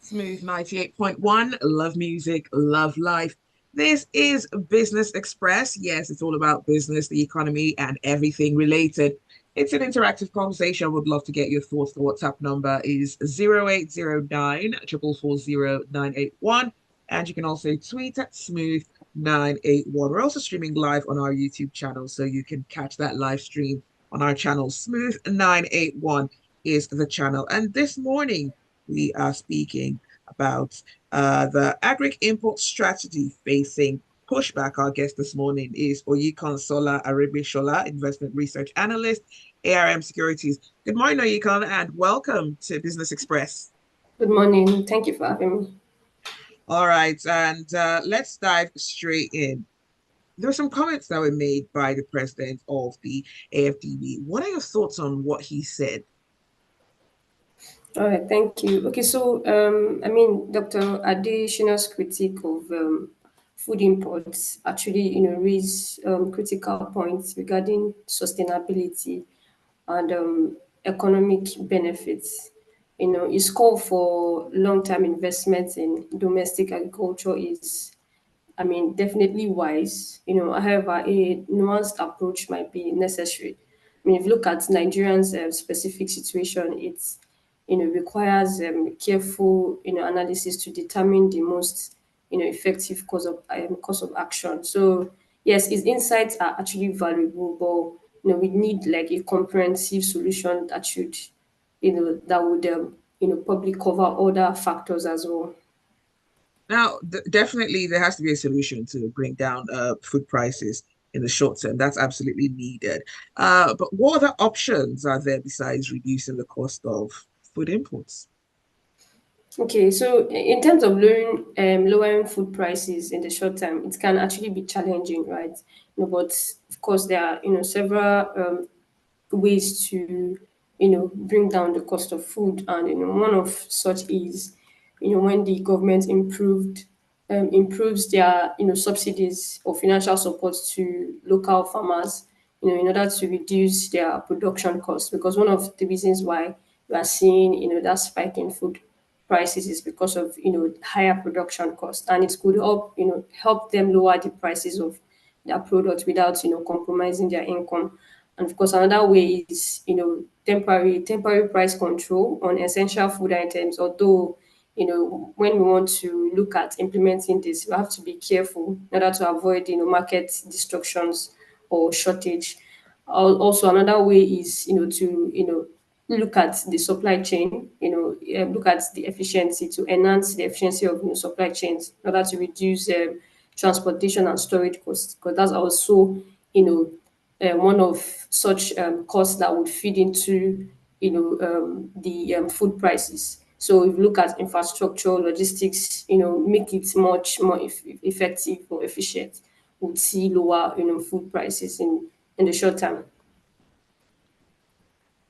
Smooth 98.1, love music, love life. This is Business Express. Yes, it's all about business, the economy, and everything related. It's an interactive conversation. I would love to get your thoughts. The WhatsApp number is 0809 440 981. And you can also tweet at Smooth981. We're also streaming live on our YouTube channel, so you can catch that live stream on our channel. Smooth981 is the channel. And this morning, we are speaking about the Agric import strategy facing pushback. Our guest this morning is Oyinkansola Aregbesola, investment research analyst, ARM Securities. Good morning, Oyikan, and welcome to Business Express. Good morning. Thank you for having me. All right, and let's dive straight in. There were some comments that were made by the president of the AFDB. What are your thoughts on what he said? All right, thank you. Okay, so Dr. Adeshina's critique of food imports actually, raise critical points regarding sustainability and economic benefits. His call for long-term investment in domestic agriculture is definitely wise. However, a nuanced approach might be necessary. If you look at Nigerians' specific situation, requires careful, analysis to determine the most, effective course of action. So, yes, his insights are actually valuable, but we need like a comprehensive solution that should, that would, probably cover other factors as well. Now, definitely there has to be a solution to bring down food prices in the short term. That's absolutely needed. But what other options are there besides reducing the cost of food imports? Okay, so in terms of lowering food prices in the short term, it can actually be challenging, right? But of course, there are several ways to bring down the cost of food, and one of such is when the government improves their subsidies or financial support to local farmers, in order to reduce their production costs. Because one of the reasons why we are seeing that spike in food prices is because of higher production costs, and it could help them lower the prices of their products without compromising their income. And of course, another way is temporary price control on essential food items. Although when we want to look at implementing this, we have to be careful in order to avoid market disruptions or shortage. Also, another way is to look at the supply chain, look at the efficiency to enhance the efficiency of supply chains in order to reduce transportation and storage costs, because that's also one of such costs that would feed into the food prices. So if you look at infrastructure, logistics, make it much more effective or efficient, we'll see lower food prices in the short term.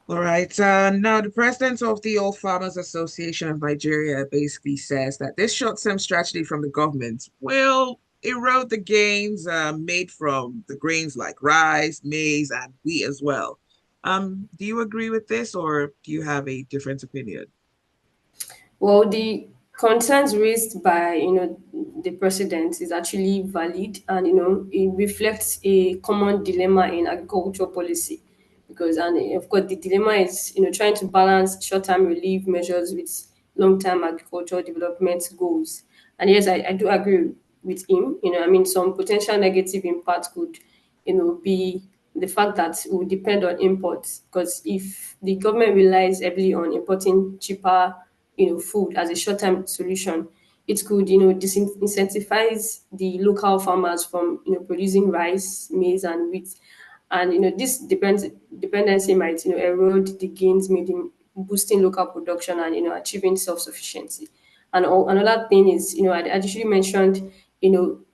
All right. Now, the president of the All Farmers Association of Nigeria basically says that this short-term strategy from the government will erode the gains made from the grains like rice, maize, and wheat as well. Do you agree with this, or do you have a different opinion? Well, the concerns raised by the president is actually valid, and it reflects a common dilemma in agriculture policy, because of course the dilemma is trying to balance short-term relief measures with long-term agricultural development goals. And yes, I do agree with him. Some potential negative impact could be the fact that it will depend on imports, because if the government relies heavily on importing cheaper food as a short-term solution, it could disincentivize the local farmers from producing rice, maize, and wheat. And this dependency might erode the gains made in boosting local production and achieving self-sufficiency. And another thing is, I actually mentioned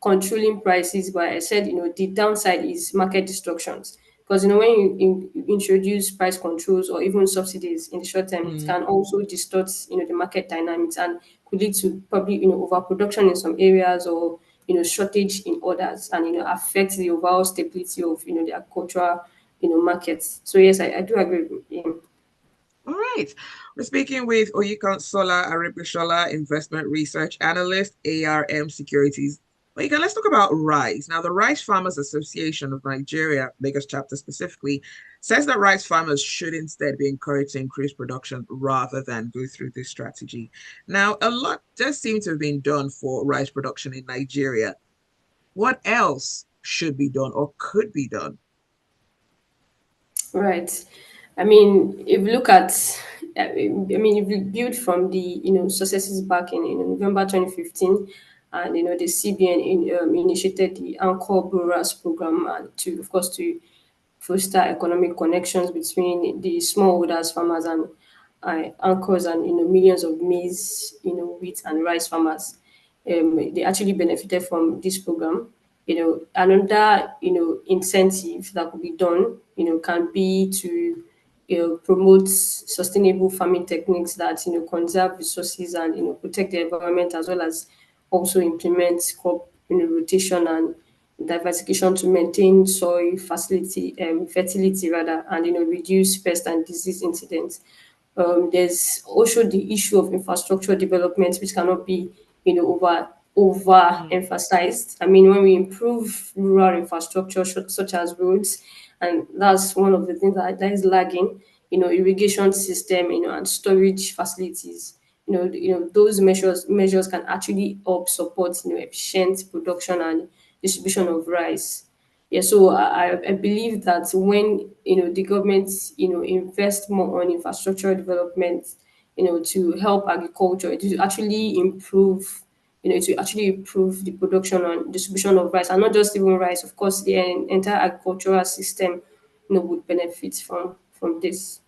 controlling prices, but I said the downside is market distortions, because when you introduce price controls or even subsidies in the short term, it Mm. can also distort the market dynamics and could lead to probably overproduction in some areas, or shortage in others, and affect the overall stability of the agricultural markets. So yes, I do agree with him. All right. We're speaking with Oyinkansola Aregbesola, investment research analyst, ARM Securities. Let's talk about rice. Now, the Rice Farmers Association of Nigeria, Lagos chapter specifically, says that rice farmers should instead be encouraged to increase production rather than go through this strategy. Now, a lot does seem to have been done for rice production in Nigeria. What else should be done or could be done? Right. I mean, if you look at, I mean, if you build from the successes back in November 2015, and the CBN initiated the Anchor Brewers program, to, of course, to foster economic connections between the smallholders farmers and anchors, and millions of maize, wheat and rice farmers. They actually benefited from this program. Another incentive that could be done, can be to promote sustainable farming techniques that conserve resources and protect the environment, as well as also implement crop rotation and diversification to maintain soil facility fertility rather, and reduce pest and disease incidents. There's also the issue of infrastructure development, which cannot be over Mm, emphasized. I mean, when we improve rural infrastructure such as roads, and that's one of the things that is lagging. Irrigation system, and storage facilities. Those measures can actually help support efficient production and distribution of rice. Yeah, so I believe that when the government invest more on infrastructure development, to help agriculture, it will actually improve, to actually improve the production and distribution of rice, and not just even rice. Of course, the entire agricultural system, would benefit from this.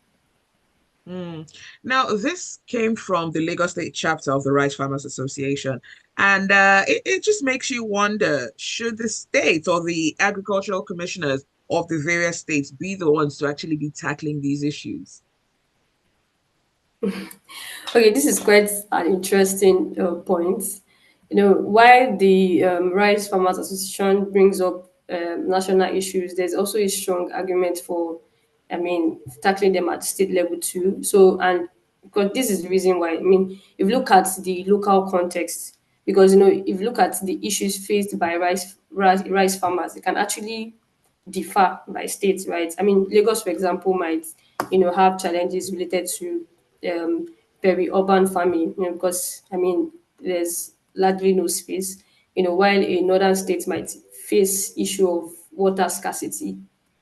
mm. Now, this came from the Lagos State chapter of the Rice Farmers Association, and it just makes you wonder, should the state or the agricultural commissioners of the various states be the ones to actually be tackling these issues? Okay, this is quite an interesting point. While the Rice Farmers Association brings up national issues, there's also a strong argument for, I mean, tackling them at state level too. So, and because this is the reason why, I mean, if you look at the local context, because if you look at the issues faced by rice farmers, it can actually differ by states, right? I mean, Lagos, for example, might have challenges related to um, peri-urban farming, because I mean, there's largely no space. While a northern state might face issue of water scarcity,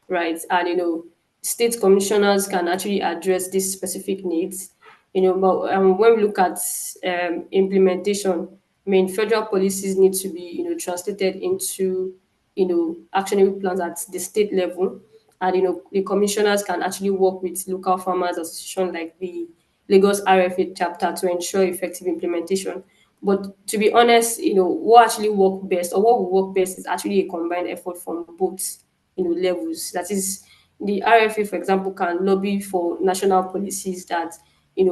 right? And state commissioners can actually address these specific needs. But when we look at implementation, I mean, federal policies need to be translated into actionable plans at the state level, and the commissioners can actually work with local farmers association like the Lagos RFA chapter to ensure effective implementation. But to be honest, what actually work best, or what will work best, is actually a combined effort from both levels. That is, the RFA, for example, can lobby for national policies that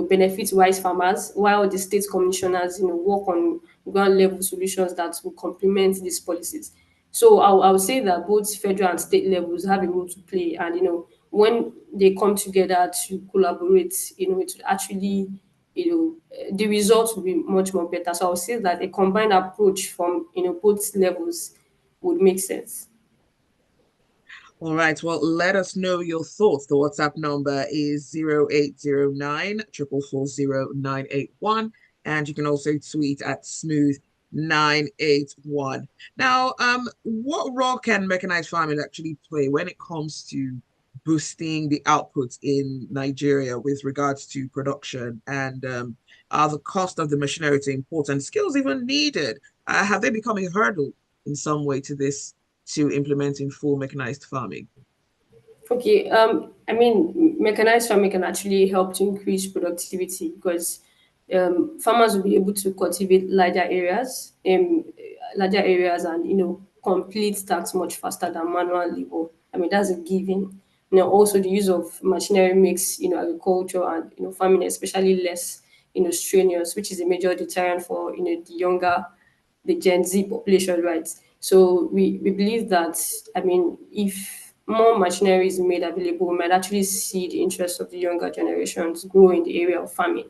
benefit rice farmers, while the state commissioners work on ground level solutions that will complement these policies. So I would say that both federal and state levels have a role to play, and when they come together to collaborate, it will actually, the results will be much more better. So I would say that a combined approach from both levels would make sense. All right. Well, let us know your thoughts. The WhatsApp number is 0809 440 981. And you can also tweet at smooth981. Now, what role can mechanized farming actually play when it comes to boosting the output in Nigeria with regards to production, and are the cost of the machinery to import and skills even needed? Have they become a hurdle in some way to this, to implementing full mechanized farming? Okay, I mean, mechanized farming can actually help to increase productivity, because farmers will be able to cultivate larger areas, and complete tasks much faster than manual labor. I mean, that's a given. Also the use of machinery makes agriculture and farming especially less strenuous, which is a major deterrent for the Gen Z population, right? So we believe that, I mean, if more machinery is made available, we might actually see the interest of the younger generations grow in the area of farming.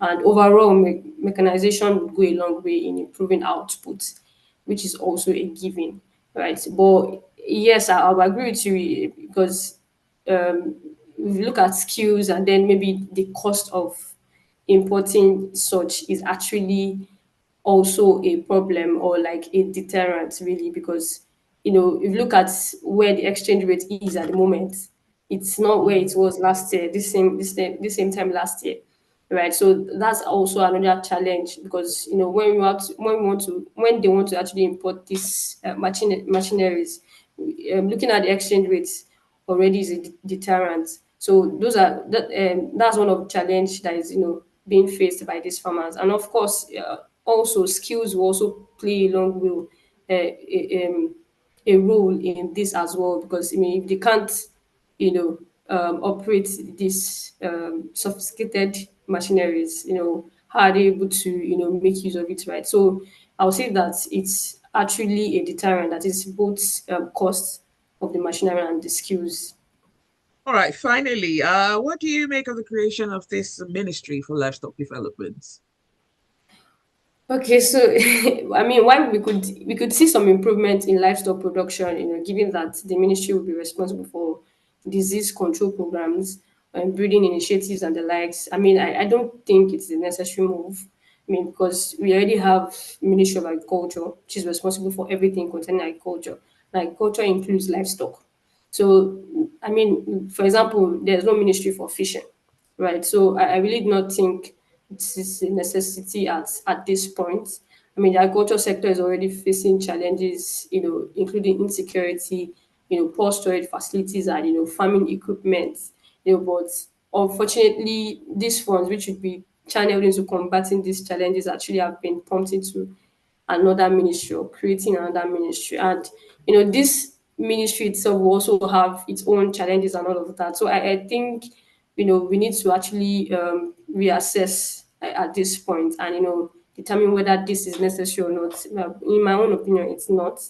And overall, mechanization would go a long way in improving output, which is also a given, right? But yes, I'll agree with you because if you look at skills and then maybe the cost of importing such is actually also a problem or like a deterrent really because if you look at where the exchange rate is at the moment, it's not where it Mhm. was last year, this same time last year, right? So that's also another challenge because when they want to actually import these machineries, looking at the exchange rates already is a deterrent. So that's one of the challenge that is being faced by these farmers, and of course, also skills will also play a long role, a role in this as well because I mean if they can't operate these sophisticated machineries, how are they able to make use of it, right? So I'll say that it's actually a deterrent that is both cost of the machinery and the skills. All right, finally, what do you make of the creation of this Ministry for Livestock Development? Okay, so I mean, why we could see some improvement in livestock production, given that the ministry will be responsible for disease control programs and breeding initiatives and the likes. I mean, I don't think it's a necessary move. I mean, because we already have Ministry of Agriculture, which is responsible for everything concerning agriculture. And agriculture includes livestock. So, I mean, for example, there's no ministry for fishing, right? So I really do not think it is a necessity at this point. I mean, the agriculture sector is already facing challenges, including insecurity, poor storage facilities and farming equipment. But unfortunately, these funds, which should be channeled into combating these challenges, actually have been pumped into another ministry or creating another ministry. And this ministry itself will also have its own challenges and all of that. So I think we need to actually reassess at this point and determine whether this is necessary or not. In my own opinion, it's not,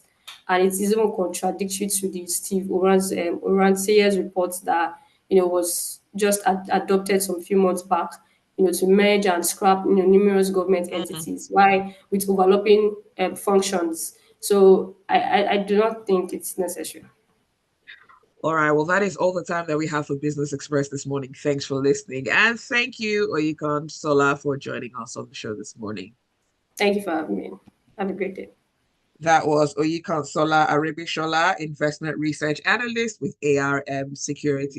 and it is even contradictory to the Steve Oran Sayers report that was just adopted some few months back. To merge and scrap numerous government Mhm. entities. Why with overlapping functions? So I do not think it's necessary. All right, well, that is all the time that we have for Business Express this morning. Thanks for listening. And thank you, Oyinkansola, for joining us on the show this morning. Thank you for having me. Have a great day. That was Oyinkansola Aregbesola, Investment Research Analyst with ARM Securities.